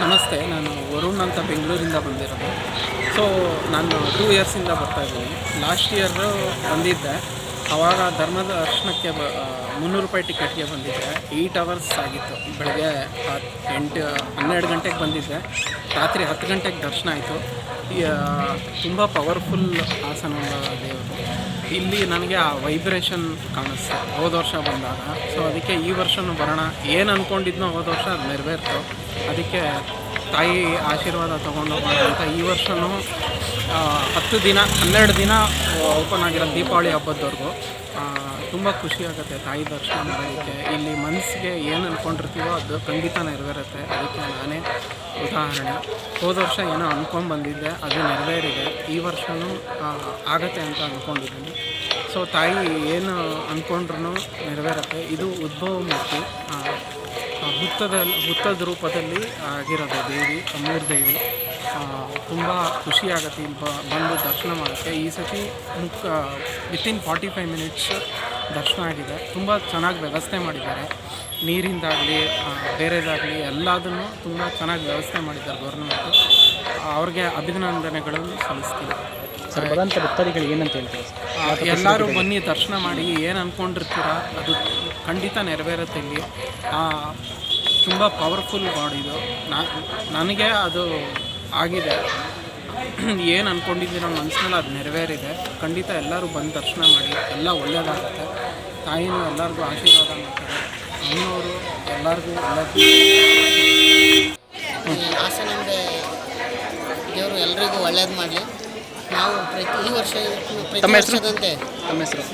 ನಮಸ್ತೆ, ನಾನು ವರುಣ್ ಅಂತ ಬೆಂಗಳೂರಿಂದ ಬಂದಿರೋದು. ಸೊ ನಾನು 2 ಇಯರ್ಸಿಂದ ಬರ್ತಾಯಿದ್ದೀನಿ. ಲಾಸ್ಟ್ ಇಯರು ಬಂದಿದ್ದೆ, ಆವಾಗ ಧರ್ಮದ ದರ್ಶನಕ್ಕೆ 300 ರೂಪಾಯಿ ಟಿಕೆಟ್ಗೆ ಬಂದಿದ್ದೆ. 8 ಅವರ್ಸ್ ಆಗಿತ್ತು. ಬೆಳಗ್ಗೆ 12 ಗಂಟೆಗೆ ಬಂದಿದ್ದೆ, ರಾತ್ರಿ 10 ಗಂಟೆಗೆ ದರ್ಶನ ಆಯಿತು. ತುಂಬ ಪವರ್ಫುಲ್ ಆಸನ ದೇವರು. ಇಲ್ಲಿ ನನಗೆ ಆ ವೈಬ್ರೇಷನ್ ಕಾಣಿಸ್ತು ಹೋದ ವರ್ಷ ಬಂದಾಗ. ಸೊ ಅದಕ್ಕೆ ಈ ವರ್ಷವೂ ಬರೋಣ, ಏನು ಅಂದ್ಕೊಂಡಿದ್ನೋ ಹೋದ ವರ್ಷ ಅದು ನೆರವೇರ್ತು. ಅದಕ್ಕೆ ತಾಯಿ ಆಶೀರ್ವಾದ ತೊಗೊಂಡು ಹೋಗೋಣ ಅಂತ ಈ ವರ್ಷವೂ 12 ದಿನ ಓಪನ್ ಆಗಿರೋ ದೀಪಾವಳಿ ಹಬ್ಬದವರೆಗೂ ತುಂಬ ಖುಷಿಯಾಗುತ್ತೆ ತಾಯಿ ದರ್ಶನ ಮಾಡೋದಕ್ಕೆ. ಇಲ್ಲಿ ಮನಸ್ಸಿಗೆ ಏನು ಅಂದ್ಕೊಂಡಿರ್ತೀವೋ ಅದು ಖಂಡಿತ ನೆರವೇರುತ್ತೆ. ಅದಕ್ಕೆ ನಾನೇ ಉದಾಹರಣೆ. ಹೋದ ವರ್ಷ ಏನೋ ಅಂದ್ಕೊಂಡ್ಬಂದಿದ್ದೆ, ಅದು ನೆರವೇರಿದೆ. ಈ ವರ್ಷವೂ ಆಗತ್ತೆ ಅಂತ ಅಂದ್ಕೊಂಡಿದ್ದೀನಿ. ಸೊ ತಾಯಿ ಏನು ಅಂದ್ಕೊಂಡ್ರೂ ನೆರವೇರುತ್ತೆ. ಇದು ಉದ್ಭವ ಮೂರ್ತಿ, ಹುತ್ತದ ರೂಪದಲ್ಲಿ ಆಗಿರೋದು ದೇವಿ, ಮೂರು ದೇವಿ. ತುಂಬ ಖುಷಿಯಾಗುತ್ತೆ ಇಲ್ಲಿ ಬಂದು ದರ್ಶನ ಮಾಡೋಕ್ಕೆ. ಈ ಸತಿ ವಿತಿನ್ 45 ಮಿನಿಟ್ಸ್ ದರ್ಶನ ಆಗಿದೆ. ತುಂಬ ಚೆನ್ನಾಗಿ ವ್ಯವಸ್ಥೆ ಮಾಡಿದ್ದಾರೆ. ನೀರಿಂದಾಗಲಿ ಬೇರೆದಾಗಲಿ ಎಲ್ಲದನ್ನು ತುಂಬ ಚೆನ್ನಾಗಿ ವ್ಯವಸ್ಥೆ ಮಾಡಿದ್ದಾರೆ ಗೌರ್ಮೆಂಟು. ಅವ್ರಿಗೆ ಅಭಿನಂದನೆಗಳನ್ನು ಸಲ್ಲಿಸ್ತೀನಿ. ಸರ್, ಬರೋಂಥ ಭಕ್ತಾದಿಗಳು ಏನಂತ ಹೇಳ್ತೀವಿ? ಎಲ್ಲರೂ ಬನ್ನಿ, ದರ್ಶನ ಮಾಡಿ. ಏನು ಅಂದ್ಕೊಂಡಿರ್ತೀರ ಅದು ಖಂಡಿತ ನೆರವೇರುತ್ತೆ. ಇಲ್ಲಿ ತುಂಬ ಪವರ್ಫುಲ್ ಬಾಡಿದು. ನನಗೆ ಅದು ಆಗಿದೆ. ಏನು ಅಂದ್ಕೊಂಡಿದ್ದೀರೋ ಮನಸ್ಸಿನಲ್ಲಿ ಅದು ನೆರವೇರಿದೆ. ಖಂಡಿತ ಎಲ್ಲರೂ ಬಂದು ದರ್ಶನ ಮಾಡಿ, ಎಲ್ಲ ಒಳ್ಳೆಯದಾಗುತ್ತೆ. ತಾಯಿನೂ ಎಲ್ಲರಿಗೂ ಆಶೀರ್ವಾದ ಮಾಡ್ತಾರೆ. ಅಮ್ಮನವರು ಎಲ್ಲರಿಗೂ ಒಳ್ಳೆಯದು. ಹಾಸನಾಂಬೆ ದೇವರು ಎಲ್ರಿಗೂ ಒಳ್ಳೇದು ಮಾಡಲಿ. ನಾವು ಈ ವರ್ಷ ಪ್ರತಿ ವರ್ಷದಂತೆ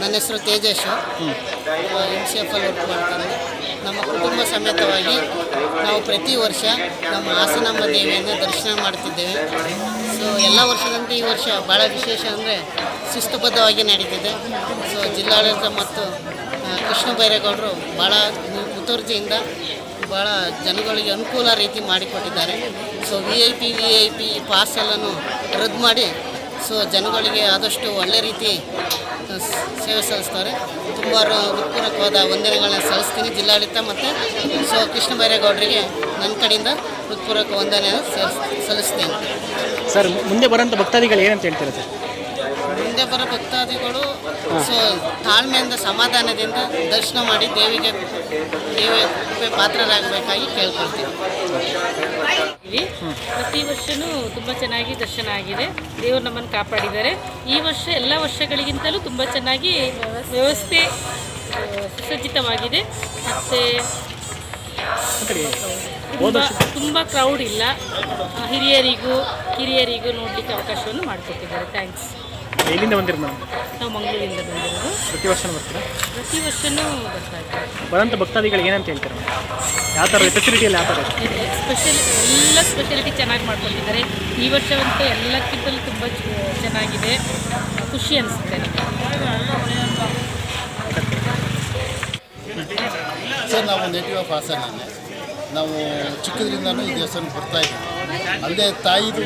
ನನ್ನ ಹೆಸರು ತೇಜೇಶ್, MCF ವರ್ಕ್ ಮಾಡ್ತೀನಿ. ನಮ್ಮ ಕುಟುಂಬ ಸಮೇತವಾಗಿ ನಾವು ಪ್ರತಿ ವರ್ಷ ನಮ್ಮ ಹಾಸನಾಂಬ ದೇವಿಯನ್ನು ದರ್ಶನ ಮಾಡ್ತಿದ್ದೇವೆ. ಸೊ ಎಲ್ಲ ವರ್ಷದಂತೆ ಈ ವರ್ಷ ಭಾಳ ವಿಶೇಷ ಅಂದರೆ ಶಿಸ್ತುಬದ್ಧವಾಗಿ ನಡೀತಿದೆ. ಸೊ ಜಿಲ್ಲಾಡಳಿತ ಮತ್ತು ಕೃಷ್ಣ ಬೈರೇಗೌಡರು ಭಾಳ ಮುತುರ್ಜಿಯಿಂದ ಭಾಳ ಜನಗಳಿಗೆ ಅನುಕೂಲ ರೀತಿ ಮಾಡಿಕೊಟ್ಟಿದ್ದಾರೆ. ಸೊ VIP ಪಾಸೆಲ್ಲನ್ನು ರದ್ದು ಮಾಡಿ ಸೊ ಜನಗಳಿಗೆ ಆದಷ್ಟು ಒಳ್ಳೆ ರೀತಿ ಸೇವೆ ಸಲ್ಲಿಸ್ತಾರೆ. ತುಂಬ ಹೃತ್ಪೂರ್ವಕವಾದ ವಂದನೆಗಳನ್ನ ಸಲ್ಲಿಸ್ತೀನಿ ಜಿಲ್ಲಾಡಳಿತ ಮತ್ತು ಸೊ ಕೃಷ್ಣ ಬೈರೇಗೌಡರಿಗೆ ನನ್ನ ಕಡೆಯಿಂದ ಹೃತ್ಪೂರ್ವಕ ವಂದನೆಯನ್ನು ಸಲ್ಲಿಸ್ತೀನಿ. ಸರ್, ಮುಂದೆ ಬರೋಂಥ ಭಕ್ತಾದಿಗಳು ಏನಂತ ಹೇಳ್ತೀರಾ ಸರ್? ಮುಂದೆ ಬರೋ ಭಕ್ತಾದಿಗಳು ಸೊ ತಾಳ್ಮೆಯಿಂದ ಸಮಾಧಾನದಿಂದ ದರ್ಶನ ಮಾಡಿ ದೇವಿಗೆ ಕೃಪೆ ಪಾತ್ರರಾಗಬೇಕಾಗಿ ಕೇಳ್ಕೊಳ್ತೀವಿ. ಪ್ರತಿ ವರ್ಷವೂ ತುಂಬ ಚೆನ್ನಾಗಿ ದರ್ಶನ ಆಗಿದೆ. ದೇವರು ನಮ್ಮನ್ನು ಕಾಪಾಡಿದ್ದಾರೆ. ಈ ವರ್ಷ ಎಲ್ಲ ವರ್ಷಗಳಿಗಿಂತಲೂ ತುಂಬ ಚೆನ್ನಾಗಿ ವ್ಯವಸ್ಥೆ ಸುಸಜ್ಜಿತವಾಗಿದೆ. ಮತ್ತು ತುಂಬ ಕ್ರೌಡ್ ಇಲ್ಲ. ಕಿರಿಯರಿಗೂ ನೋಡಲಿಕ್ಕೆ ಅವಕಾಶವನ್ನು ಮಾಡಿಕೊಟ್ಟಿದ್ದಾರೆ. ಥ್ಯಾಂಕ್ಸ್. ಎಲ್ಲಿಂದ ಬಂದಿರಿ ಮೇಡಮ್? ನಾವು ಮಂಗಳೂರಿಂದ ಬಂದಿರೋದು. ಪ್ರತಿ ವರ್ಷ ಬರ್ತೀರಾ? ಪ್ರತಿ ವರ್ಷವೂ ಬರ್ತಾ ಇದ್ದೀವಿ. ಬರೋಂಥ ಭಕ್ತಾದಿಗಳಿಗೆ ಏನಂತ ಹೇಳ್ತಾರೆ? ಯಾವ ಥರ ಫೆಸಿಲಿಟಿಯಲ್ಲಿ ಯಾವ ಥರ ಎಲ್ಲ ಸ್ಪೆಷಾಲಿಟಿ ಚೆನ್ನಾಗಿ ಮಾಡ್ಕೊಟ್ಟಿದ್ದಾರೆ. ಈ ವರ್ಷವಂತೂ ಎಲ್ಲಕ್ಕಿಂತಲೂ ತುಂಬ ಚೆನ್ನಾಗಿದೆ. ಖುಷಿ ಅನಿಸುತ್ತೆ ನಮಗೆ. ಸರ್, ನಾವು ನೇಟಿವ್ ಆಫ್ ಹಾಸನ. ನಾವು ಚಿಕ್ಕದ್ರಿಂದನೂ ಈ ದೇವಸ್ಥಾನಕ್ಕೆ ಬರ್ತಾಯಿದ್ದೀವಿ. ಅಲ್ಲದೆ ತಾಯಿದು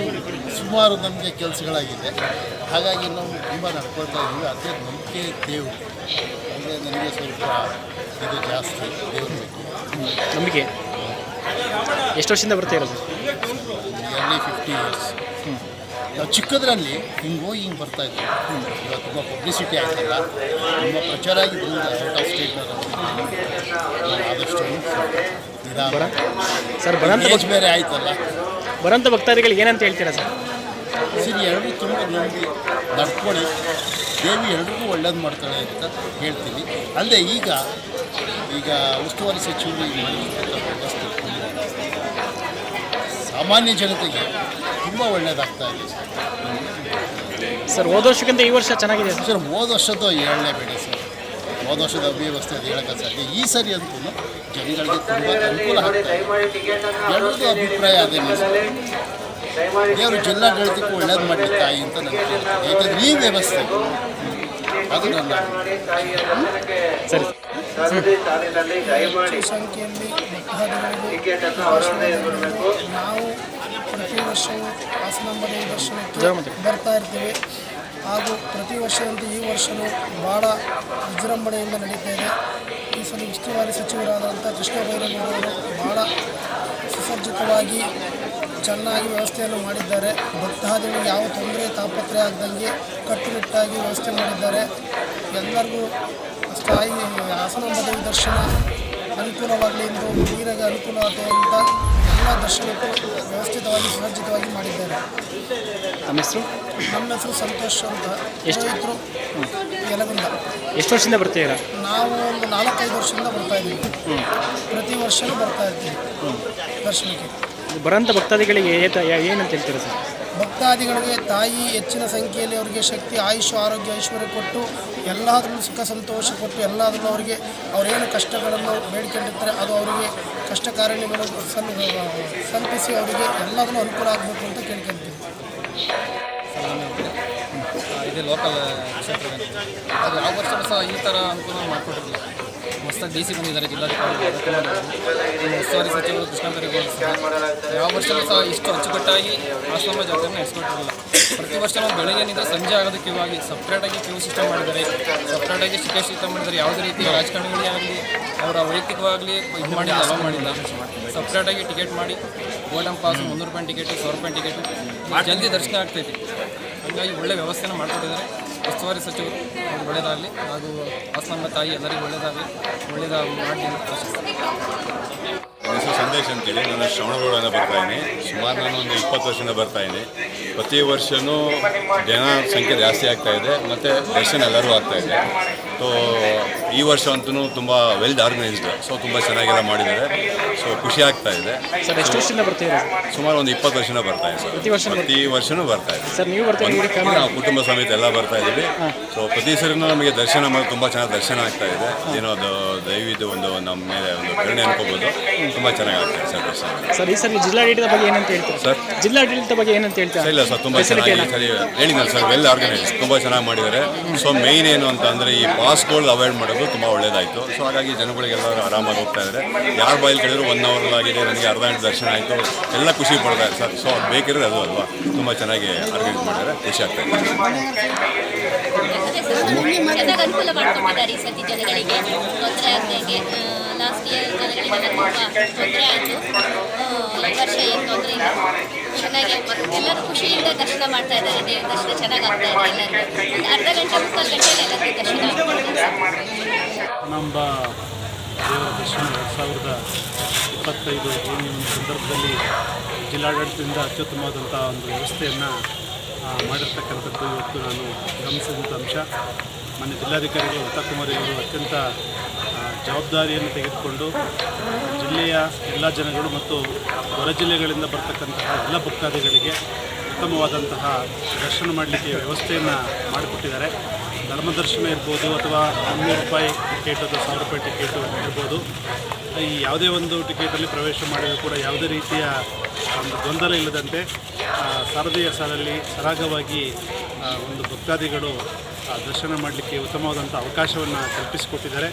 ಸುಮಾರು ನಮಗೆ ಕೆಲಸಗಳಾಗಿದೆ. ಹಾಗಾಗಿ ನಾವು ತುಂಬ ನಡ್ಕೊಳ್ತಾ ಇದ್ದೀವಿ. ಅದೇ ನಂಬಿಕೆ ದೇವರು ಅಂದರೆ ನನಗೆ ಸ್ವಲ್ಪ ಇದು ಜಾಸ್ತಿ ದೇವ್ರ ಬಗ್ಗೆ ನಂಬಿಕೆ. ಎಷ್ಟು ವರ್ಷದಿಂದ ಬರ್ತಾ ಇರೋದು? Nearly 50 years. ನಾವು ಚಿಕ್ಕದ್ರಲ್ಲಿ ಹಿಂಗೆ ಬರ್ತಾಯಿದ್ವಿ. ಇವಾಗ ತುಂಬ ಪಬ್ಲಿಸಿಟಿ ಆಯ್ತಲ್ಲ, ತುಂಬ ಪ್ರಚಾರ ಆಗಿದ್ದರಿಂದ ಔಟ್ ಆಫ್ ಸ್ಟೇಟ್ನಲ್ಲಿ ಆದಷ್ಟು ನಿಧಾನ. ಸರ್, ಬರೋಂಥ ಬೇರೆ ಆಯ್ತಲ್ಲ. ಬರೋಂಥ ಭಕ್ತಾದಿಗಳಿಗೆ ಏನಂತ ಹೇಳ್ತೀರಾ ಸರ್? ಸರಿ, ಎಲ್ಲರೂ ತುಂಬ ನಂಬಿ ನಡ್ಕೊಳ್ಳಿ. ದೇವಿ ಎಲ್ರಿಗೂ ಒಳ್ಳೇದು ಮಾಡ್ತಾಳೆ ಅಂತ ಹೇಳ್ತೀನಿ. ಅಲ್ಲದೆ ಈಗ ಉಸ್ತುವಾರಿ ಸಚಿವರು ಈಗ ಮಾಡಿರ್ತಕ್ಕಂಥ ವ್ಯವಸ್ಥೆ ಸಾಮಾನ್ಯ ಜನತೆಗೆ ತುಂಬ ಒಳ್ಳೆಯದಾಗ್ತಾ ಇದೆ ಸರ್. ಹೋದ ವರ್ಷಕ್ಕಿಂತ ಈ ವರ್ಷ ಚೆನ್ನಾಗಿದೆ ಸರ್. ಹೋದ ವರ್ಷದ್ದು ಹೇಳಲೇಬೇಡಿ ಸರ್. ಹೋದ ವರ್ಷದ ಅವ್ಯವಸ್ಥೆ ಅದು ಹೇಳೋಕ್ಕೆ ಸಾಧ್ಯ. ಈ ಸರಿ ಅಂತೂ ಜನಗಳಿಗೆ ತುಂಬ ಅನುಕೂಲ ಆಗ್ತಾ ಇದೆ. ಎಲ್ಲರದ್ದು ಅಭಿಪ್ರಾಯ ಅದೇನೇ ಸರ್. ದೇವರು ಜಿಲ್ಲಾಡಳಿತಕ್ಕೂ ಒಳ್ಳೇದು ಮಾಡಿ ತಾಯಿ ಅಂತ ನನಗೆ ಹೇಳ್ತೀನಿ. ಯಾಕಂದರೆ ಈ ವ್ಯವಸ್ಥೆ ಅದು ನನ್ನ ಸರಿ. ಸಂಖ್ಯೆಯಲ್ಲಿ ನಾವು ಪ್ರತಿ ವರ್ಷವೂ ಹಾಸನಾಂಬ ದೇವಿ ದರ್ಶನಕ್ಕೆ ಬರ್ತಾ ಇರ್ತೀವಿ. ಹಾಗೂ ಪ್ರತಿ ವರ್ಷದಂತೆ ಈ ವರ್ಷವೂ ಭಾಳ ವಿಜೃಂಭಣೆಯಿಂದ ನಡೀತಾ ಇದೆ. ಈ ಸಲ ಉಸ್ತುವಾರಿ ಸಚಿವರಾದಂಥ ಕೃಷ್ಣ ಬೈರೇಗೌಡರು ಭಾಳ ಸುಸಜ್ಜಿತವಾಗಿ ಚೆನ್ನಾಗಿ ವ್ಯವಸ್ಥೆಯನ್ನು ಮಾಡಿದ್ದಾರೆ. ಭಕ್ತಾದಿಗಳಿಗೆ ಯಾವ ತೊಂದರೆ ತಾಪತ್ರೆ ಆಗದಂಗೆ ಕಟ್ಟುನಿಟ್ಟಾಗಿ ವ್ಯವಸ್ಥೆ ಮಾಡಿದ್ದಾರೆ. ಎಲ್ಲರಿಗೂ ಸ್ಥಾಯಿ ಹಾಸನಾಂಬ ದೇವಿ ದರ್ಶನ ಅನುಕೂಲವಾಗಲಿ ಎಂದು ನೀರಿಗೆ ಅನುಕೂಲ ಆಗುವಂಥ ಎಲ್ಲ ದರ್ಶನಕ್ಕೂ ವ್ಯವಸ್ಥಿತವಾಗಿ ಸುಸಜ್ಜಿತವಾಗಿ ಮಾಡಿದ್ದಾರೆ. ನಮ್ಮ ಹೆಸರು? ನಮ್ಮ ಹೆಸರು ಸಂತೋಷ್ ಅಂತ, ಪುರೋಹಿತರು ಯಲಗುಂದ. ಎಷ್ಟು ವರ್ಷದಿಂದ ಬರ್ತೀರಾ? ನಾವು ಒಂದು 4-5 ವರ್ಷದಿಂದ ಬರ್ತಾಯಿದ್ದೀವಿ. ಪ್ರತಿ ವರ್ಷವೂ ಬರ್ತಾ ಇರ್ತೀವಿ ದರ್ಶನಕ್ಕೆ. ಬರೋಂಥ ಭಕ್ತಾದಿಗಳಿಗೆ ಏನಂತ ಹೇಳ್ತೀರಾ ಸರ್? ಭಕ್ತಾದಿಗಳಿಗೆ ತಾಯಿ ಹೆಚ್ಚಿನ ಸಂಖ್ಯೆಯಲ್ಲಿ ಅವರಿಗೆ ಶಕ್ತಿ, ಆಯುಷ್, ಆರೋಗ್ಯ, ಐಶ್ವರ್ಯ ಕೊಟ್ಟು ಎಲ್ಲದರಲ್ಲೂ ಸುಖ ಸಂತೋಷ ಕೊಟ್ಟು ಎಲ್ಲದರಲ್ಲೂ ಅವರಿಗೆ ಅವರೇನು ಕಷ್ಟಗಳನ್ನು ಬೇಡಿಕೊಂಡಿರ್ತಾರೆ ಅದು ಅವರಿಗೆ ಕಷ್ಟ ಕಾರಣಗಳು ಸಂತಿಸಿ ಅವರಿಗೆ ಎಲ್ಲದರಲ್ಲೂ ಅನುಕೂಲ ಆಗಬೇಕು ಅಂತ ಕೇಳ್ಕೊಳ್ತೀವಿ. ಇದು ಲೋಕಲ್ ಕ್ಷೇತ್ರದಲ್ಲಿ ಅದು ಯಾವ ವರ್ಷ ಸಹ ಈ ಥರ ಅನುಕೂಲ ಮಾಡಿಕೊಟ್ಟಿರಲಿಲ್ಲ. ಹೊಸದಾಗಿ DC ಬಂದಿದ್ದಾರೆ ಜಿಲ್ಲಾಧಿಕಾರಿ ಉಸ್ತುವಾರಿ ಸಚಿವರು ಕೃಷ್ಣ ಬೈರೇಗೌಡರು ಸಹ ಯಾವ ವರ್ಷವೂ ಸಹ ಇಷ್ಟು ಅಚ್ಚುಕಟ್ಟಾಗಿ ಆಶ್ರಮ ಜಾತ್ರೆಯನ್ನು ನಡೆಸ್ಕೊಟ್ಟಿರಲಿಲ್ಲ. ಪ್ರತಿ ವರ್ಷ ನಾವು ಬೆಳಗ್ಗೆನಿಂದ ಸಂಜೆ ಆಗೋದಕ್ಕೆ ಇವಾಗಿ ಸಪ್ರೇಟಾಗಿ ಕ್ಯೂ ಸಿಸ್ಟಮ್ ಮಾಡಿದ್ದಾರೆ, ಸಪ್ರೇಟಾಗಿ ಟಿಕೆಟ್ ಸಿಸ್ಟಮ್ ಮಾಡಿದ್ದಾರೆ. ಯಾವುದೇ ರೀತಿ ರಾಜಕಾರಣಿಗಳೇ ಆಗಲಿ ಅವರ ವೈಯಕ್ತಿಕವಾಗಲಿ ಇದು ಮಾಡಿ ಅಲೋ ಮಾಡಿಲ್ಲ. ಸಪ್ರೇಟಾಗಿ ಟಿಕೆಟ್ ಮಾಡಿ ಗೋಲ್ಡನ್ ಪಾಸ್ 300 ರೂಪಾಯಿ ಟಿಕೆಟು, 100 ರೂಪಾಯಿ ಟಿಕೆಟು ಜಲ್ದಿ ದರ್ಶನ ಆಗ್ತೈತಿ. ಹಾಗಾಗಿ ಒಳ್ಳೆ ವ್ಯವಸ್ಥೆನ ಮಾಡಿಕೊಟ್ಟಿದ್ದಾರೆ ಉಸ್ತುವಾರಿ ಸಚಿವರು. ಅವ್ರು ಒಳ್ಳೆಯದಾಗಲಿ, ಹಾಗೂ ಹಾಸನಾಂಬ ತಾಯಿ ಎಲ್ಲರಿಗೂ ಒಳ್ಳೆಯದಾಗಲಿ, ಮಾಡಲಿ ಅಂತ ಆಶಿಸ್ತೀನಿ. ನನ್ನ ಹೆಸರು ಸಂದೇಶ್ ಅಂತೇಳಿ, ನಾನು ಶ್ರವಣಬೆಳಗೊಳದಿಂದ ಬರ್ತಾಯಿದ್ದೀನಿ. ಸುಮಾರು ನಾನು ಒಂದು 20 ವರ್ಷದಿಂದ ಬರ್ತಾಯಿದ್ದೀನಿ. ಪ್ರತಿ ವರ್ಷವೂ ಜನ ಸಂಖ್ಯೆ ಜಾಸ್ತಿ ಆಗ್ತಾಯಿದೆ ಮತ್ತು ದರ್ಶನ ಎಲ್ಲರೂ ಆಗ್ತಾಯಿದೆ. ಸೊ ಈ ವರ್ಷ ಅಂತೂ ತುಂಬ ವೆಲ್ ಆರ್ಗನೈಸ್ಡ್, ಸೊ ತುಂಬ ಚೆನ್ನಾಗೆಲ್ಲ ಮಾಡಿದ್ದಾರೆ. ಸೊ ಖುಷಿ ಆಗ್ತಾ ಇದೆ. ಸರ್ ಎಷ್ಟು ವರ್ಷದಿಂದ ಬರ್ತೀರಾ? ಸುಮಾರು ಒಂದು 20 ವರ್ಷದಿಂದ ಬರ್ತಾಯಿದೆ ಸರ್. ಪ್ರತಿ ವರ್ಷವೂ ಬರ್ತಾಯಿದೆ ಸರ್. ನೀವು ಬರ್ತೀವಿ? ನಾವು ಕುಟುಂಬ ಸಮೇತ ಎಲ್ಲ ಬರ್ತಾ ಇದ್ದೀವಿ. ಸೊ ಪ್ರತಿ ಸರಿನೂ ನಮಗೆ ದರ್ಶನ ಮಾಡಿ ತುಂಬ ಚೆನ್ನಾಗಿ ದರ್ಶನ ಆಗ್ತಾ ಇದೆ. ಏನೋ ಅದು ದಯವಿಟ್ಟು ಒಂದು ನಮ್ಮ ಮೇಲೆ ಒಂದು ಕರುಣೆ ಅನ್ಕೋಬೋದು. ತುಂಬ ಚೆನ್ನಾಗಿ ಆಗ್ತಾಯಿದೆ ಸರ್ ದರ್ಶನ. ಸರ್ ಈ ಸರಿ ಜಿಲ್ಲಾಡಳಿತದ ಬಗ್ಗೆ ಏನಂತ ಹೇಳ್ತೀರಾ ಸರ್? ಜಿಲ್ಲಾಡಳಿತದ ಬಗ್ಗೆ ಏನಂತ ಹೇಳ್ತೀರಾ? ಇಲ್ಲ ಸರ್, ತುಂಬ ಚೆನ್ನಾಗಿ ಸರಿ ಹೇಳಿದ್ದಾರೆ ಸರ್. ವೆಲ್ ಆರ್ಗನೈಸ್, ತುಂಬ ಚೆನ್ನಾಗಿ ಮಾಡಿದ್ದಾರೆ. ಸೊ ಮೇಯ್ನ್ ಏನು ಅಂತ ಅಂದರೆ ಈ ಪಾಸ್ಗಳು ಅವಾಯ್ಡ್ ಮಾಡೋದು ತುಂಬ ಒಳ್ಳೆಯದಾಯಿತು. ಸೊ ಹಾಗಾಗಿ ಜನಗಳಿಗೆಲ್ಲರೂ ಆರಾಮಾಗಿ ಹೋಗ್ತಾ ಇದ್ದಾರೆ. ಯಾರು ಬಾಯಲ್ಲಿ ಕೇಳಿದ್ರು 1 ಅವರ್ ಆಗಿದೆ, ನನಗೆ ಅರ್ಧ ಗಂಟೆ ದರ್ಶನ ಆಯಿತು, ಎಲ್ಲ ಖುಷಿ ಪಡ್ತಾರೆ ಸರ್. ಸೊ ಅದು ಬೇಕಿರೋದು ಅದು ಅಲ್ವಾ, ತುಂಬ ಚೆನ್ನಾಗಿ ಆರ್ಗನೈಸ್ ಮಾಡಿದ್ದಾರೆ, ಖುಷಿ ಆಗ್ತಾ ಇದೆ. ಚೆನ್ನಾಗಿ ಅನುಕೂಲ ಮಾಡಿಕೊಟ್ಟಿದ್ದಾರೆ ಈ ಸತಿ ಜನಗಳಿಗೆ. ತೊಂದರೆ ಆಗದೆ ಲಾಸ್ಟ್ ಇಯರ್ ಜನಗಳಿಗೆಲ್ಲ ತುಂಬ ತೊಂದರೆ ಆಯಿತು. ಈ ವರ್ಷ ಏನು ತೊಂದರೆ ಇಲ್ಲ, ಚೆನ್ನಾಗಿ ಎಲ್ಲರೂ ಖುಷಿಯಿಂದ ದರ್ಶನ ಮಾಡ್ತಾ ಇದ್ದಾರೆ. ದೇವ್ರ ದರ್ಶನ ಚೆನ್ನಾಗಿ ಆಗ್ತಾ ಇದೆ ಎಲ್ಲರಿಗೂ. ಒಂದು ಅರ್ಧ ಗಂಟೆ 3/4 ಗಂಟೆಯಲ್ಲಿ ಎಲ್ಲರಿಗೂ ದರ್ಶನ ಆಗ್ತಾ ನಮ್ಮ ದೇವರ ದರ್ಶನ 2025 ಈ ಒಂದು ಸಂದರ್ಭದಲ್ಲಿ ಜಿಲ್ಲಾಡಳಿತದಿಂದ ಅತ್ಯುತ್ತಮವಾದಂಥ ಒಂದು ವ್ಯವಸ್ಥೆಯನ್ನು ಮಾಡಿರ್ತಕ್ಕಂಥದ್ದು ಇವತ್ತು ನಾನು ಗಮನಿಸಿದಂಥ ಅಂಶ. ಮಾನ್ಯ ಜಿಲ್ಲಾಧಿಕಾರಿಗಳು ಲತಾಕುಮಾರಿ ಅವರು ಅತ್ಯಂತ ಜವಾಬ್ದಾರಿಯನ್ನು ತೆಗೆದುಕೊಂಡು ಜಿಲ್ಲೆಯ ಎಲ್ಲ ಜನಗಳು ಮತ್ತು ಹೊರ ಜಿಲ್ಲೆಗಳಿಂದ ಬರ್ತಕ್ಕಂತಹ ಎಲ್ಲ ಭಕ್ತಾದಿಗಳಿಗೆ ಉತ್ತಮವಾದಂತಹ ದರ್ಶನ ಮಾಡಲಿಕ್ಕೆ ವ್ಯವಸ್ಥೆಯನ್ನು ಮಾಡಿಕೊಟ್ಟಿದ್ದಾರೆ. ಧರ್ಮದರ್ಶನ ಇರ್ಬೋದು ಅಥವಾ 300 ರೂಪಾಯಿ ಟಿಕೆಟ್ ಅಥವಾ 1000 ರೂಪಾಯಿ ಟಿಕೆಟು ಇರ್ಬೋದು. ಈ ಯಾವುದೇ ಒಂದು ಟಿಕೆಟಲ್ಲಿ ಪ್ರವೇಶ ಮಾಡಿದರೂ ಕೂಡ ಯಾವುದೇ ರೀತಿಯ ಒಂದು ಗೊಂದಲ ಇಲ್ಲದಂತೆ ಸಾರಥಿಯ ಸಾಲಲ್ಲಿ ಸರಾಗವಾಗಿ ಒಂದು ಭಕ್ತಾದಿಗಳು ದರ್ಶನ ಮಾಡಲಿಕ್ಕೆ ಉತ್ತಮವಾದಂಥ ಅವಕಾಶವನ್ನು ಕಲ್ಪಿಸಿಕೊಟ್ಟಿದ್ದಾರೆ.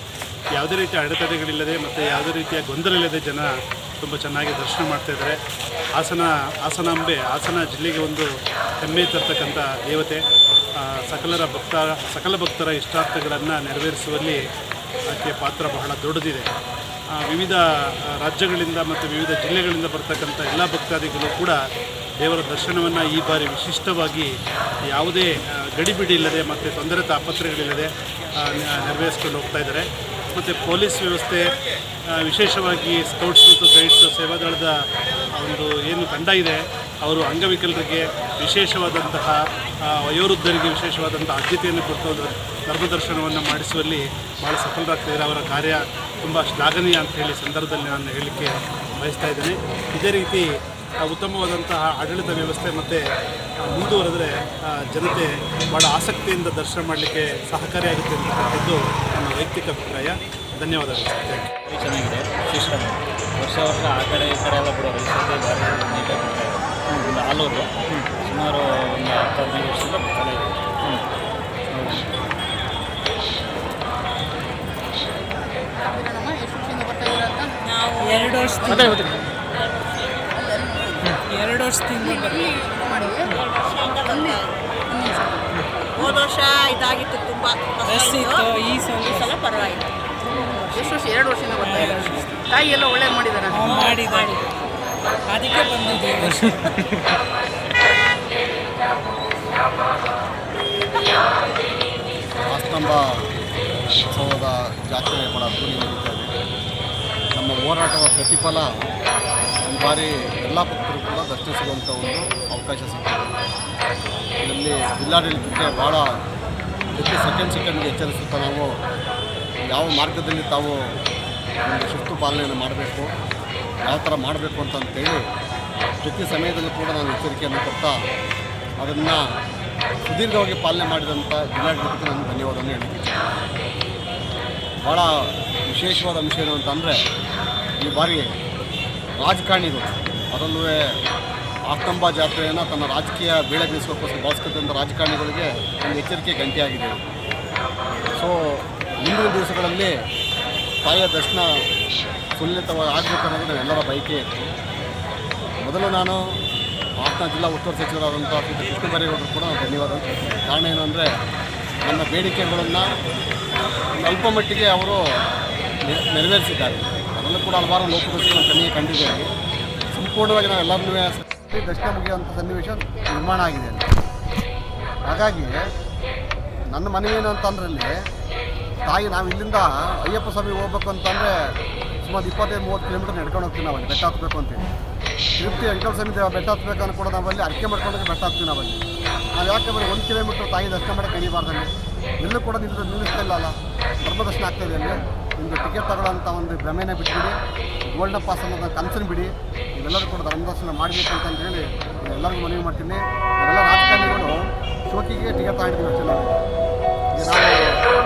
ಯಾವುದೇ ರೀತಿಯ ಅಡೆತಡೆಗಳಿಲ್ಲದೆ ಮತ್ತು ಯಾವುದೇ ರೀತಿಯ ಗೊಂದಲ ಇಲ್ಲದೆ ಜನ ತುಂಬ ಚೆನ್ನಾಗಿ ದರ್ಶನ ಮಾಡ್ತಾಯಿದ್ದಾರೆ. ಹಾಸನಾಂಬೆ ಹಾಸನ ಜಿಲ್ಲೆಗೆ ಒಂದು ಹೆಮ್ಮೆ ತರ್ತಕ್ಕಂಥ ದೇವತೆ. ಸಕಲ ಭಕ್ತರ ಇಷ್ಟಾರ್ಥಗಳನ್ನು ನೆರವೇರಿಸುವಲ್ಲಿ ಆಕೆಯ ಪಾತ್ರ ಬಹಳ ದೊಡ್ಡದಿದೆ. ವಿವಿಧ ರಾಜ್ಯಗಳಿಂದ ಮತ್ತು ವಿವಿಧ ಜಿಲ್ಲೆಗಳಿಂದ ಬರ್ತಕ್ಕಂಥ ಎಲ್ಲ ಭಕ್ತಾದಿಗಳು ಕೂಡ ದೇವರ ದರ್ಶನವನ್ನು ಈ ಬಾರಿ ವಿಶಿಷ್ಟವಾಗಿ ಯಾವುದೇ ಗಡಿಬಿಡಿ ಇಲ್ಲದೆ ಮತ್ತು ತೊಂದರೆ ತಾಪತ್ರೆಗಳಿಲ್ಲದೆ ನೆರವೇರಿಸ್ಕೊಂಡು ಹೋಗ್ತಾ ಇದ್ದಾರೆ. ಮತ್ತು ಪೊಲೀಸ್ ವ್ಯವಸ್ಥೆ, ವಿಶೇಷವಾಗಿ ಸ್ಕೌಟ್ಸ್ ಮತ್ತು ಗೈಡ್ಸ್ ಸೇವಾದಳದ ಒಂದು ಏನು ತಂಡ ಇದೆ, ಅವರು ಅಂಗವಿಕಲರಿಗೆ ವಿಶೇಷವಾದಂತಹ ವಯೋವೃದ್ಧರಿಗೆ ವಿಶೇಷವಾದಂಥ ಆದ್ಯತೆಯನ್ನು ಕೊಟ್ಟು ಧರ್ಮದರ್ಶನವನ್ನು ಮಾಡಿಸುವಲ್ಲಿ ಭಾಳ ಸಫಲರಾಗ್ತಿದ್ದಾರೆ. ಅವರ ಕಾರ್ಯ ತುಂಬ ಶ್ಲಾಘನೀಯ ಅಂತ ಹೇಳಿ ಸಂದರ್ಭದಲ್ಲಿ ನಾನು ಹೇಳಲಿಕ್ಕೆ ಬಯಸ್ತಾ ಇದ್ದೇನೆ. ಇದೇ ರೀತಿ ಉತ್ತಮವಾದಂತಹ ಆಡಳಿತ ವ್ಯವಸ್ಥೆ ಮತ್ತು ಮುಂದುವರೆದರೆ ಜನತೆ ಭಾಳ ಆಸಕ್ತಿಯಿಂದ ದರ್ಶನ ಮಾಡಲಿಕ್ಕೆ ಸಹಕಾರಿಯಾಗುತ್ತೆ ಅಂತಕ್ಕಂಥದ್ದು ನನ್ನ ವೈಯಕ್ತಿಕ ಅಭಿಪ್ರಾಯ. ಧನ್ಯವಾದಗಳು. ಚೆನ್ನಾಗಿದೆ ಸಿಸ್ಟಮ್. ವರ್ಷ ಆ ಕಡೆ ಈ ಕಡೆ ಎಲ್ಲ ಬಿಡೋರು, ಈ ಸತಿ ಭಾರಿ ನೀಟಾಗಿ ಬಿಡ್ತಾ ಇದೆ. ಒಂದು ಆಲ್ ಓವರ್ ಸುಮಾರು ಒಂದು 10-15 ವರ್ಷದಿಂದ ಬರ್ತಾನೆ ಇದೆ. ನಾವು 2 ವರ್ಷದಿಂದ ಹೋದ ವರ್ಷ ಇದಾಗಿತ್ತು, ತುಂಬ ಬಸ್ ಇತ್ತು. ಈ ಸಲ ಪರವಾಗಿಲ್ಲ. ಎಷ್ಟು ವರ್ಷ? 2 ವರ್ಷದಿಂದ ಬರ್ತಾ ಇದ್ದಾರೆ. ತಾಯಿ ಎಲ್ಲ ಒಳ್ಳೇದು ಮಾಡಿದ್ದಾರೆ. ಮಾಡಿದ್ದಾರೆ, ಅದಕ್ಕೆ ಬಂದಿದ್ದೀವಿ. ಆಸ್ತಂಬ ಉತ್ಸವದ ಜಾತ್ರೆ ಭಾಳ ಅದ್ದೂರಿ ನಡೀತಾ ಇದೆ. ನಮ್ಮ ಹೋರಾಟದ ಪ್ರತಿಫಲ ಈ ಬಾರಿ ಎಲ್ಲ ಭಕ್ತರು ಕೂಡ ದರ್ಶನ ಸಿಗುವಂಥ ಒಂದು ಅವಕಾಶ ಸಿಗ್ತದೆ. ಇದರಲ್ಲಿ ಜಿಲ್ಲಾಡಳಿತಕ್ಕೆ ಭಾಳ ಪ್ರತಿ ಸೆಕೆಂಡ್ಗೆ ಎಚ್ಚರಿಸುತ್ತಾ ನಾವು ಯಾವ ಮಾರ್ಗದಲ್ಲಿ ತಾವು ಒಂದು ಶಿಸ್ತು ಪಾಲನೆಯನ್ನು ಮಾಡಬೇಕು, ಯಾವ ಥರ ಮಾಡಬೇಕು ಅಂತಂತೇಳಿ ಪ್ರತಿ ಸಮಯದಲ್ಲೂ ಕೂಡ ನಾನು ಎಚ್ಚರಿಕೆಯನ್ನು ಕೊಡ್ತಾ ಅದನ್ನು ಸುದೀರ್ಘವಾಗಿ ಪಾಲನೆ ಮಾಡಿದಂಥ ಜಿಲ್ಲಾಡಳಿತಕ್ಕೆ ನಾನು ಧನ್ಯವಾದವನ್ನು ಹೇಳಲಿಕ್ಕೆ ಭಾಳ ವಿಶೇಷವಾದ ಅಂಶ ಏನು ಅಂತಂದರೆ ಈ ಬಾರಿ ರಾಜಕಾರಣಿಗಳು ಅದರಲ್ಲೂ ಆಸ್ತಂಬ ಜಾತ್ರೆಯನ್ನು ತನ್ನ ರಾಜಕೀಯ ಬೇಳೆ ಬೀಳಿಸೋಕ್ಕೋಸ್ಕರ ಬಳಸ್ಕೊಂಡಂಥ ರಾಜಕಾರಣಿಗಳಿಗೆ ಒಂದು ಎಚ್ಚರಿಕೆ ಗಂಟೆಯಾಗಿದೆ. ಸೊ ಮುಂದಿನ ದಿವಸಗಳಲ್ಲಿ ತಾಯಿಯ ದರ್ಶನ ಸುಲಲಿತವಾಗಿ ಆಗಬೇಕನ್ನೋದು ನಾವೆಲ್ಲರ ಬಯಕೆ ಇತ್ತು. ಮೊದಲು ನಾನು ಹಾಸನ ಜಿಲ್ಲಾ ಉಸ್ತುವಾರಿ ಸಚಿವರಾದಂಥ ಶ್ರೀ ಕೃಷ್ಣ ಬೈರೇಗೌಡರು ಕೂಡ ಧನ್ಯವಾದ. ಕಾರಣ ಏನು ಅಂದರೆ ನನ್ನ ಬೇಡಿಕೆಗಳನ್ನು ಅಲ್ಪ ಮಟ್ಟಿಗೆ ಅವರು ನೆರವೇರಿಸಿದ್ದಾರೆ. ಅದರಲ್ಲೂ ಕೂಡ ಹಲವಾರು ಲೋಪದೋಷಗಳನ್ನು ಕಣ್ಣಿಗೆ ಕಂಡಿದ್ದೇವೆ. ಸಂಪೂರ್ಣವಾಗಿ ನಾವೆಲ್ಲರನ್ನೂ ದರ್ಶನ ಮುಗಿಯುವಂಥ ಸನ್ನಿವೇಶ ನಿರ್ಮಾಣ ಆಗಿದೆ. ಹಾಗಾಗಿ ನನ್ನ ಮನವಿ ಏನು ಅಂತಂದ್ರಲ್ಲಿ ತಾಯಿ ನಾವು ಇಲ್ಲಿಂದ ಅಯ್ಯಪ್ಪ ಸ್ವಾಮಿಗೆ ಹೋಗ್ಬೇಕು ಅಂತಂದರೆ ಸುಮಾರು 25-30 ಕಿಲೋಮೀಟರ್ ನಡ್ಕೊಂಡು ಹೋಗ್ತೀವಿ. ನಾವು ಬೆಟ್ಟ ಹತ್ತಬೇಕು ಅಂತೀವಿ. ತಿರುಪತಿ ವೆಂಕಟೇಶ್ವರ ಸ್ವಾಮಿ ಬೆಟ್ಟ ಹತ್ತಬೇಕನ್ನು ಕೂಡ ನಾವಲ್ಲಿ ಅರ್ಕೆ ಮಾಡ್ಕೊಂಡೋಗಿ ಬೆಟ್ಟ ಹತ್ತೀವಿ. ನಾವಲ್ಲಿ ನಾವು ಯಾಕೆ ಬರೀ 1 ಕಿಲೋಮೀಟ್ರ್ ತಾಯಿ ದರ್ಶನ ಮಾಡೋಕ್ಕೆ ಕಡಿಬಾರ್ದಲ್ಲಿ ಎಲ್ಲೂ ಕೂಡ ನಿಲ್ಲಿಸ್ತಾ ಇಲ್ಲ. ಧರ್ಮದರ್ಶನ ಆಗ್ತಾಯಿದೆ ಅಲ್ಲಿ. ನಿಮ್ಮದು ಟಿಕೆಟ್ ತಗೊಳ್ಳೋಂಥ ಒಂದು ಭ್ರಮೆನೇ ಬಿಟ್ಬಿಡಿ, ಗೋಲ್ಡನ್ ಪಾಸ್ ಅನ್ನೋದನ್ನ ಕನಸನ್ನು ಬಿಡಿ. ನೀವೆಲ್ಲರೂ ಕೂಡ ಧರ್ಮದರ್ಶನ ಮಾಡಬೇಕು ಅಂತ ಹೇಳಿ ಎಲ್ಲರಿಗೂ ಮನವಿ ಮಾಡ್ತೀನಿ. ನಾವೆಲ್ಲ ರಾಜಕಾರಣಿಗಳು ಶೋಕಿಗೆ ಟಿಕೆಟ್ ತಗೊಂಡಿದ್ದೀವಿ ಅಷ್ಟೇ. ನಾವು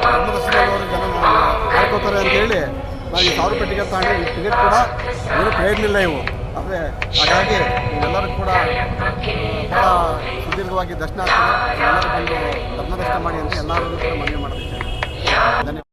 ಧರ್ಮದರ್ಶನ ಜನ ಮಾಡ್ಕೋತಾರೆ ಅಂತೇಳಿ ನಾವು ಈ 1000 ರೂಪಾಯಿ ಟಿಕೆಟ್ ತಗೊಂಡು ಈ ಟಿಕೆಟ್ ಕೂಡ ಏನು ಪ್ರಯೋಜನ ಇವು. ಆದರೆ ಹಾಗಾಗಿ ನೀವೆಲ್ಲರೂ ಕೂಡ ಭಾಳ ಸುದೀರ್ಘವಾಗಿ ದರ್ಶನ ಆಗ್ತದೆ. ಎಲ್ಲರೂ ಬಂದು ಧರ್ಮದರ್ಶನ ಮಾಡಿ ಅಂತ ಎಲ್ಲರೂ ಕೂಡ ಮನವಿ ಮಾಡೋದಕ್ಕೆ ಧನ್ಯವಾದ.